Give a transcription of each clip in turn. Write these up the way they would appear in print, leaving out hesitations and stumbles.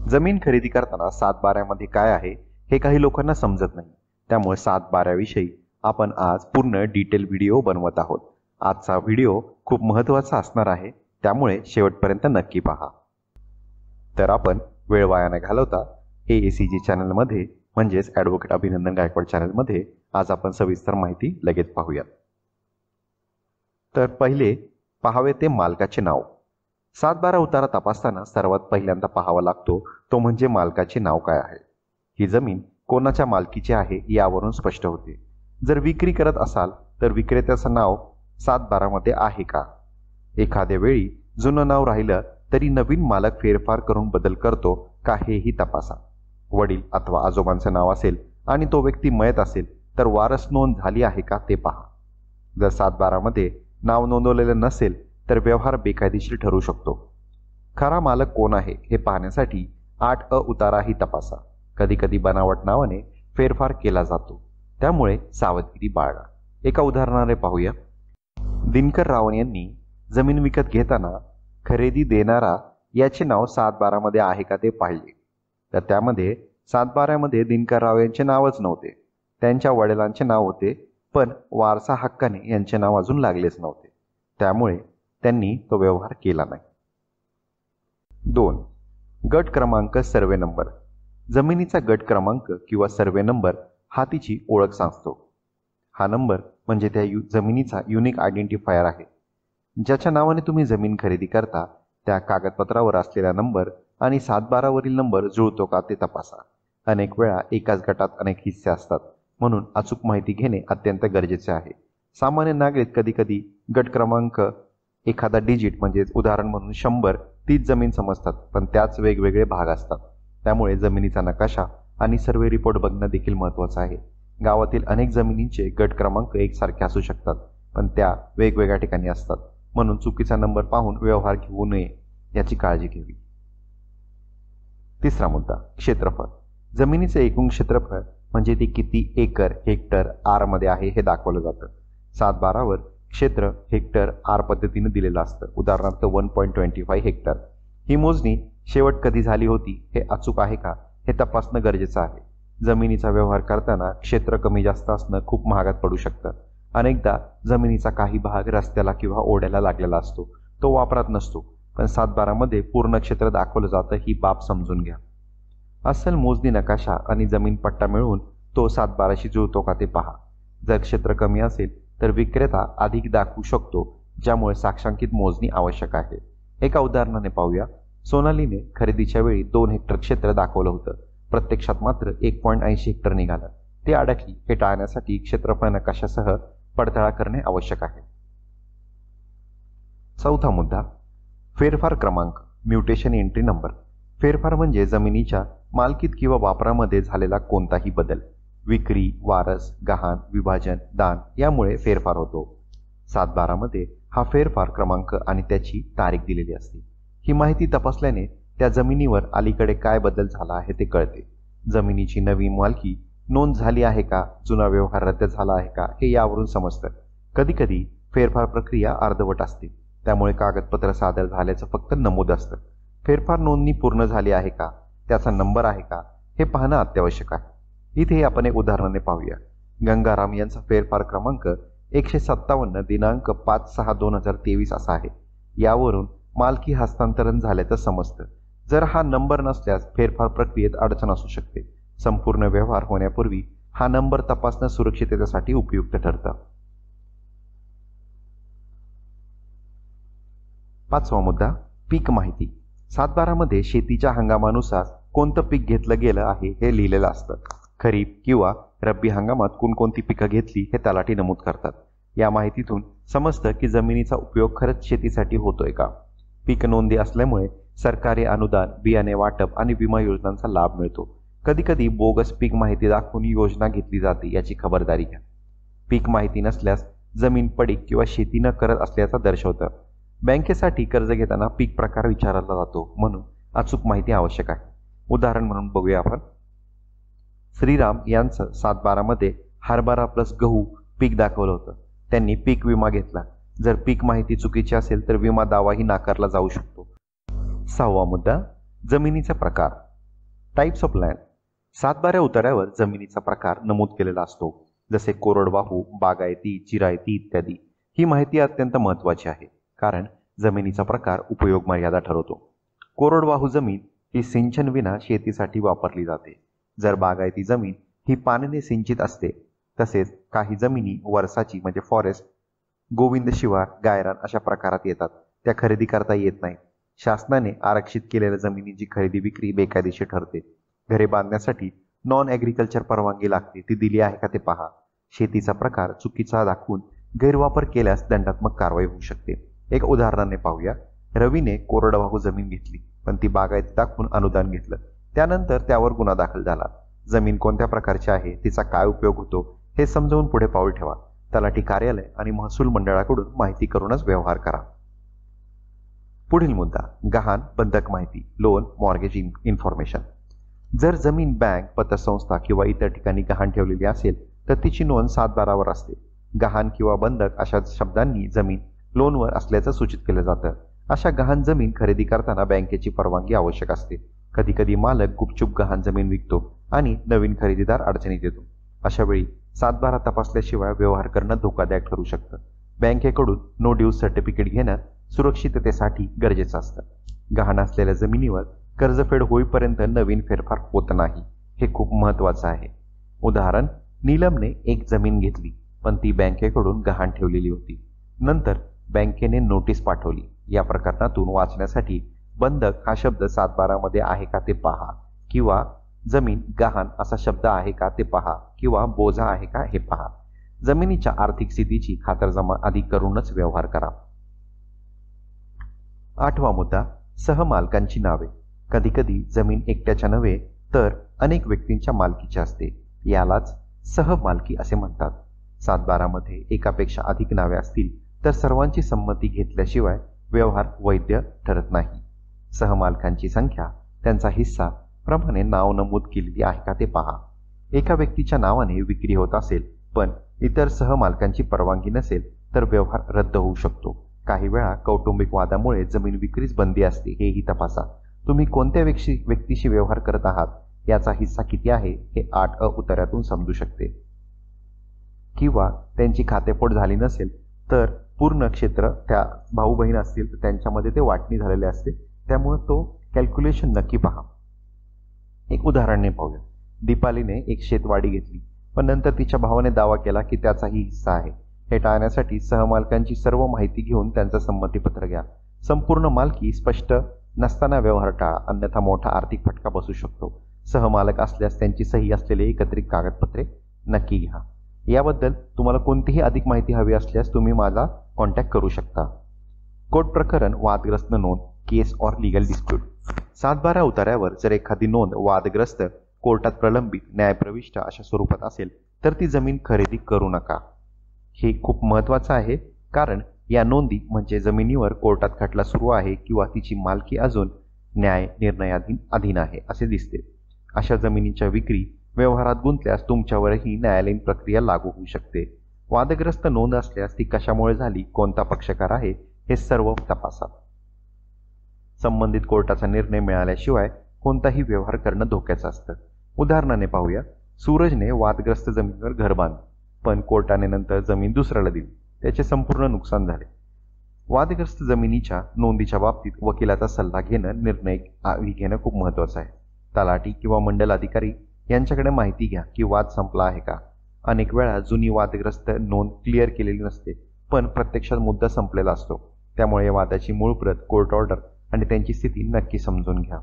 जमीन खरेदी करताना 7/12 काय आहे हे काही लोकांना समजत नाही. त्यामुळे 7/12 आपण आज पूर्ण डिटेल व्हिडिओ बनवत आहोत. आजचा व्हिडिओ खूप महत्त्वाचा असणार आहे, त्यामुळे शेवटपर्यंत नक्की पहा. तर आपण वेळ वाया न घालवता AACG चॅनलमध्ये म्हणजेच ॲडव्होकेट अभिनंदन गायकवाड चॅनलमध्ये आज आपण सविस्तर माहिती लगेच पाहूयात. तर पहिले पाहावे ते मालकाचे नाव. 7/12 उतारा तपासताना सर्वात पहिल्यांदा पाहावा लागतो तो म्हणजे मालकाचे नाव काय आहे. ही जमीन कोणाच्या मालकीची आहे यावरून स्पष्ट होते. जर विक्री करत असाल तर विक्रेत्याचं नाव 7/12 आहे का. एखाद्या वेळी जुनं नाव राहिलं तरी नवीन मालक फेरफार करून बदल करतो का हेही तपासा. वडील अथवा आजोबांचं नाव असेल आणि तो व्यक्ती मयत असेल तर वारस नोंद झाली आहे का ते पहा. जर 7/12 नाव नोंदवलेलं नसेल तर व्यवहार बेकायदेशीर ठरू शकतो. खरा मालक कोण आहे हे पाहण्यासाठी 8A उताराही तपासा. कधी कधी बनावट नावाने फेरफार केला जातो, त्यामुळे सावधगिरी बाळगा. एका उदाहरणाने पाहूया. दिनकर रावण यांनी जमीन विकत घेताना खरेदी देणारा याचे नाव 7/12 आहे का ते पाहिले, तर त्यामध्ये 7/12 दिनकर राव यांचे नावच नव्हते. त्यांच्या वडिलांचे नाव होते, पण वारसा हक्काने यांचे नाव अजून लागलेच नव्हते. त्यामुळे त्यांनी तो व्यवहार केला नाही. 2. गट क्रमांक सर्वे नंबर. जमिनीचा गट क्रमांक किंवा सर्वे नंबर हा तिची ओळख सांगतो. हा नंबर म्हणजे त्या जमिनीचा युनिक आयडेंटिफायर आहे. ज्याच्या नावाने तुम्ही जमीन खरेदी करता त्या कागदपत्रावर असलेला नंबर आणि 7/12 नंबर जुळतो का ते तपासा. अनेक वेळा एकाच गटात अनेक हिस्से असतात, म्हणून अचूक माहिती घेणे अत्यंत गरजेचे आहे. सामान्य नागरिक कधी कधी गट क्रमांक एखादा डिजिट म्हणजे उदाहरण म्हणून 100 तीच जमीन समजतात, पण त्याच वेगवेगळे भाग असतात. त्यामुळे जमिनीचा नकाशा आणि सर्वे रिपोर्ट बघणं देखील महत्त्वाचं आहे. गावातील अनेक जमिनींचे गट क्रमांक एकसारखे असू शकतात, पण त्या वेगवेगळ्या ठिकाणी असतात, म्हणून चुकीचा नंबर पाहून व्यवहार घेऊ नये याची काळजी घ्यावी. 3रा मुद्दा, क्षेत्रफळ. जमिनीचे एकूण क्षेत्रफळ म्हणजे ते किती एकर, हेक्टर, आर मध्ये आहे हे दाखवलं जातं. 7/12 क्षेत्र हेक्टर आर पद्धतीने दिलेलं असतं. उदाहरणार्थ 1.25 हेक्टर. ही मोजणी शेवट कधी झाली होती हे अचूक आहे का हे तपासणं गरजेचं आहे. जमिनीचा व्यवहार करताना क्षेत्र कमी जास्त असणं खूप महागात पडू शकतं. अनेकदा जमिनीचा काही भाग रस्त्याला किंवा ओढ्याला लागलेला असतो, तो वापरात नसतो, पण 7/12 पूर्ण क्षेत्र दाखवलं जातं. ही बाब समजून घ्या. अस्सल मोजणी नकाशा आणि जमीन पट्टा मिळवून तो 7/12 जुळतो का ते पहा. जर क्षेत्र कमी असेल तर विक्रेता अधिक दाखवू शकतो, ज्यामुळे साक्षांकित मोजणी आवश्यक आहे. एका उदाहरणाने पाहूया. सोनालीने खरेदीच्या वेळी 2 हेक्टर क्षेत्र दाखवलं होतं, प्रत्यक्षात मात्र 1.80 हेक्टर निघालं. ते अडकली. हे टाळण्यासाठी क्षेत्रफळ नकाशासह पडताळा करणे आवश्यक आहे. 4था मुद्दा, फेरफार क्रमांक, म्युटेशन एंट्री नंबर. फेरफार म्हणजे जमिनीच्या मालकीत किंवा वापरामध्ये झालेला कोणताही बदल. विक्री, वारस, गहाण, विभाजन, दान यामुळे फेरफार होतो. 7/12 हा फेरफार क्रमांक आणि त्याची तारीख दिलेली असते. ही माहिती तपासल्याने त्या जमिनीवर अलीकडे काय बदल झाला आहे ते कळते. जमिनीची नवी मालकी नोंद झाली आहे का, जुना व्यवहार रद्द झाला आहे का हे यावरून समजतं. कधी कधी फेरफार प्रक्रिया अर्धवट असते, त्यामुळे कागदपत्र सादर झाल्याचं फक्त नमूद असतं. फेरफार नोंदणी पूर्ण झाली आहे का, त्याचा नंबर आहे का हे पाहणं अत्यावश्यक आहे. इथे आपण एक उदाहरणाने पाहूया. गंगाराम यांचा फेरफार क्रमांक 157 दिनांक 5/6/2023 असा आहे. यावरून मालकी हस्तांतरण झाल्याचं समजतं. जर हा नंबर नसल्यास फेरफार प्रक्रियेत अडचण असू शकते. संपूर्ण व्यवहार होण्यापूर्वी हा नंबर तपासणं सुरक्षिततेसाठी उपयुक्त ठरतं. 5वा मुद्दा, पीक माहिती. 7/12 शेतीच्या हंगामानुसार कोणतं पीक घेतलं गेलं आहे हे लिहिलेलं असतं. खरीप किंवा रब्बी हंगामात कोणकोणती पिकं घेतली हे तलाठी नमूद करतात. या माहितीतून समजतं की जमिनीचा उपयोग खरंच शेतीसाठी होतोय का. पीक नोंदी असल्यामुळे सरकारी अनुदान, बियाणे वाटप आणि विमा योजनांचा लाभ मिळतो. कधी कधी बोगस पीक माहिती दाखवून योजना घेतली जाते, याची खबरदारी घ्या. पीक माहिती नसल्यास जमीन पडीक किंवा शेती न करत असल्याचं दर्शवतं. बँकेसाठी कर्ज घेताना पीक प्रकार विचारला जातो, म्हणून अचूक माहिती आवश्यक आहे. उदाहरण म्हणून बघूया आपण. श्रीराम यांचं 7/12 हरभरा प्लस गहू पीक दाखवलं होतं. त्यांनी पीक विमा घेतला. जर पीक माहिती चुकीची असेल तर विमा दावाही नाकारला जाऊ शकतो. 6वा मुद्दा, जमिनीचा प्रकार. Types of land. सातबाऱ्या उतार्यावर जमिनीचा प्रकार नमूद केलेला असतो, जसे कोरडवाहू, बागायती, जिरायती इत्यादी. ही माहिती अत्यंत महत्त्वाची आहे, कारण जमिनीचा प्रकार उपयोग मर्यादा ठरवतो. कोरडवाहू जमीन ही सिंचन विना शेतीसाठी वापरली जाते. जर बागायती जमीन ही पाण्याने सिंचित असते. तसेच काही जमिनी वर्षाची म्हणजे फॉरेस्ट, गोविंद शिवार, गायरान अशा प्रकारात येतात. त्या खरेदी करता येत नाही. शासनाने आरक्षित केलेल्या जमिनीची खरेदी विक्री बेकायदेशीर ठरते. घरे बांधण्यासाठी नॉन ॲग्रिकल्चर परवानगी लागते, ती दिली आहे का ते पहा. शेतीचा प्रकार चुकीचा दाखवून गैरवापर केल्यास दंडात्मक कारवाई होऊ शकते. एक उदाहरणाने पाहूया. रवीने कोरडवाहू जमीन घेतली, पण ती बागायती दाखवून अनुदान घेतलं. त्यानंतर त्यावर गुन्हा दाखल झाला. जमीन कोणत्या प्रकारची आहे, तिचा काय उपयोग होतो हे समजावून पुढे पाऊल ठेवा. तलाठी कार्यालय आणि महसूल मंडळाकडून माहिती करूनच व्यवहार करा. पुढील मुद्दा, गहाण बंधक माहिती, लोन मॉर्गेज इन्फॉर्मेशन. जर जमीन बँक, पतसंस्था किंवा इतर ठिकाणी गहाण ठेवलेली असेल तर तिची नोंद 7/12 असते. गहाण किंवा बंधक अशा शब्दांनी जमीन लोनवर असल्याचं सूचित केलं जातं. अशा गहाण जमीन खरेदी करताना बँकेची परवानगी आवश्यक असते. कधीकधी मालक गुपचूप गहाण जमीन विकतो आणि नवीन खरेदीदार अडचणीत येतो. अशा वेळी 7/12 तपासल्याशिवाय व्यवहार करणं धोकादायक ठरू शकतं. बँकेकडून नो ड्यूज सर्टिफिकेट घेणं सुरक्षिततेसाठी गरजेचं असतं. गहाण असलेल्या जमिनीवर कर्जफेड होईपर्यंत नवीन फेरफार होत नाही, हे खूप महत्त्वाचं आहे. उदाहरण, नीलमने एक जमीन घेतली, पण ती बँकेकडून गहाण ठेवलेली होती. नंतर बँकेने नोटीस पाठवली. या प्रकरणातून वाचण्यासाठी बंधक हा शब्द 7/12 मध्ये आहे का ते पहा, किंवा जमीन गहाण असा शब्द आहे का ते पहा, किंवा बोजा आहे का हे पहा. जमिनीच्या आर्थिक स्थितीची खातरजमा आधी करूनच व्यवहार करा. 8वा मुद्दा, सहमालकांची नावे. कधीकधी जमीन एकट्याच्या नव्हे तर अनेक व्यक्तींच्या मालकीची असते. यालाच सहमालकी असे म्हणतात. 7/12 मध्ये एकापेक्षा अधिक नावे असतील तर सर्वांची संमती घेतल्याशिवाय व्यवहार वैध ठरत नाही. सहमालकांची संख्या, त्यांचा हिस्सा प्रमाणे नाव नमूद केलेली आहे का ते पहा. एका व्यक्तीच्या नावाने विक्री होत असेल पण इतर सहमालकांची परवानगी नसेल तर व्यवहार रद्द होऊ शकतो. काही वेळा कौटुंबिक वादामुळे जमीन विक्रीस बंदी असते, हेही तपासा. तुम्ही कोणत्या व्यक्तीशी व्यवहार करत आहात, याचा हिस्सा किती आहे हे 8अ उतार्यातून समजू शकते. किंवा त्यांची खातेफोड झाली नसेल तर पूर्ण क्षेत्र, त्या भाऊ बहीण असतील तर त्यांच्यामध्ये ते वाटणी झालेले असते, त्यामुळे तो कॅल्क्युलेशन नक्की पहा. एक उदाहरणाने पाहूया. दीपालीने एक शेतवाडी घेतली, पण नंतर तिच्या भावाने दावा केला की त्याचाही हिस्सा आहे. हे टाळण्यासाठी सहमालकांची सर्व माहिती घेऊन त्यांचं संमतीपत्र घ्या. संपूर्ण मालकी स्पष्ट नसताना व्यवहार टाळा, अन्यथा मोठा आर्थिक फटका बसू शकतो. सहमालक असल्यास त्यांची सही असलेले एकत्रित कागदपत्रे नक्की घ्या. याबद्दल तुम्हाला कोणतीही अधिक माहिती हवी असल्यास तुम्ही माझा कॉन्टॅक्ट करू शकता. कोर्ट प्रकरण, वादग्रस्त नोंद, केस ऑर लीगल डिस्प्यूट. 7/12 उतार्यावर जर एखादी नोंद वादग्रस्त, कोर्टात प्रलंबित, न्यायप्रविष्ट अशा स्वरूपात असेल तर ती जमीन खरेदी करू नका. हे खूप महत्त्वाचं आहे, कारण या नोंदी म्हणजे जमिनीवर कोर्टात खटला सुरू आहे किंवा तिची मालकी अजून न्याय निर्णयाधीन आहे असे दिसते. अशा जमिनीच्या विक्री व्यवहारात गुंतल्यास तुमच्यावरही न्यायालयीन प्रक्रिया लागू होऊ शकते. वादग्रस्त नोंद असल्यास ती कशामुळे झाली, कोणता पक्षकार आहे हे सर्व तपासा. संबंधित कोर्टाचा निर्णय मिळाल्याशिवाय कोणताही व्यवहार करणं धोक्याचं असतं. उदाहरणाने पाहूया. सूरजने वादग्रस्त जमिनीवर घर बांधले, पण कोर्टाने नंतर जमीन दुसऱ्याला दिली. त्याचे संपूर्ण नुकसान झाले. वादग्रस्त जमिनीच्या नोंदीच्या बाबतीत वकिलाचा सल्ला घेणं, निर्णय घेणं खूप महत्त्वाचं आहे. तलाठी किंवा मंडल अधिकारी यांच्याकडे माहिती घ्या की वाद संपला आहे का. अनेक वेळा जुनी वादग्रस्त नोंद क्लिअर केलेली नसते, पण प्रत्यक्षात मुद्दा संपलेला असतो. त्यामुळे वादाची मूळ प्रत, कोर्ट ऑर्डर आणि त्यांची स्थिती नक्की समजून घ्या.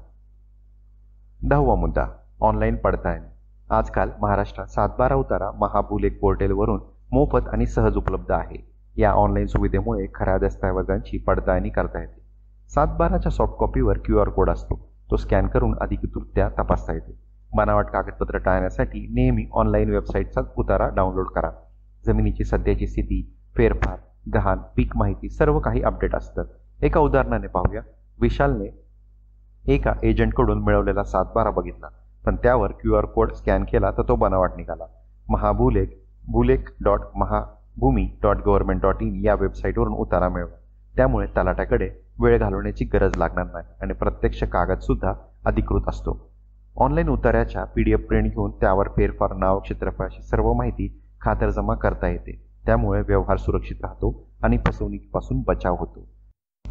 10वा मुद्दा, ऑनलाईन पडताळणी. आजकाल महाराष्ट्रात 7/12 उतारा महाभूलेख पोर्टलवरून मोफत आणि सहज उपलब्ध आहे. या ऑनलाईन सुविधेमुळे खऱ्या दस्तऐवजांची पडताळणी करता येते. 7/12च्या सॉफ्ट कॉपीवर QR कोड असतो, तो स्कॅन करून अधिकृतरित्या तपासता येते. बनावट कागदपत्र टाळण्यासाठी नेहमी ऑनलाईन वेबसाईटचा उतारा डाउनलोड करा. जमिनीची सध्याची स्थिती, फेरफार, गहाण, पीक माहिती सर्व काही अपडेट असतं. एका उदाहरणाने पाहूया. विशालने एका एजंटकडून मिळवलेला 7/12 बघितला, पण त्यावर QR कोड स्कॅन केला तर तो बनावट निघाला. भूलेख.महाभूमी.gov.in या वेबसाईटवरून उतारा मिळवा. त्यामुळे तलाट्याकडे वेळ घालवण्याची गरज लागणार नाही आणि प्रत्यक्ष कागद सुद्धा अधिकृत असतो. ऑनलाईन उतार्याच्या PDF प्रिंट घेऊन त्यावर फेरफार, नाव, क्षेत्रफळाची सर्व माहिती खातरजमा करता येते. त्यामुळे व्यवहार सुरक्षित राहतो आणि फसवणुकीपासून बचाव होतो.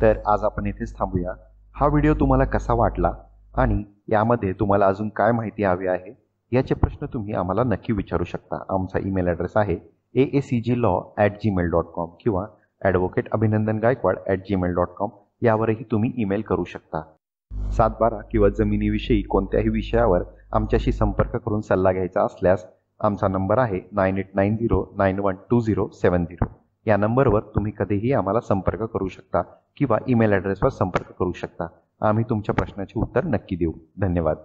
तर आज आपण येथेच थांबूया. हा व्हिडिओ तुम्हाला कसा वाटला आणि यामध्ये तुम्हाला अजून काय माहिती हवी आहे याचे प्रश्न तुम्ही आम्हाला नक्की विचारू शकता. आमचा ईमेल ॲड्रेस आहे aacglaw@gmail.com किंवा advocateabhinandangaekwad@gmail.com यावरही तुम्ही ईमेल करू शकता. 7/12 किंवा जमिनीविषयी कोणत्याही विषयावर आमच्याशी संपर्क करून सल्ला घ्यायचा असल्यास आमचा नंबर आहे 9890912070. या नंबरवर तुम्ही कधीही आम्हाला संपर्क करू शकता किंवा ईमेल ॲड्रेसवर संपर्क करू शकता. आम्ही तुमच्या प्रश्नाचे उत्तर नक्की देऊ. धन्यवाद.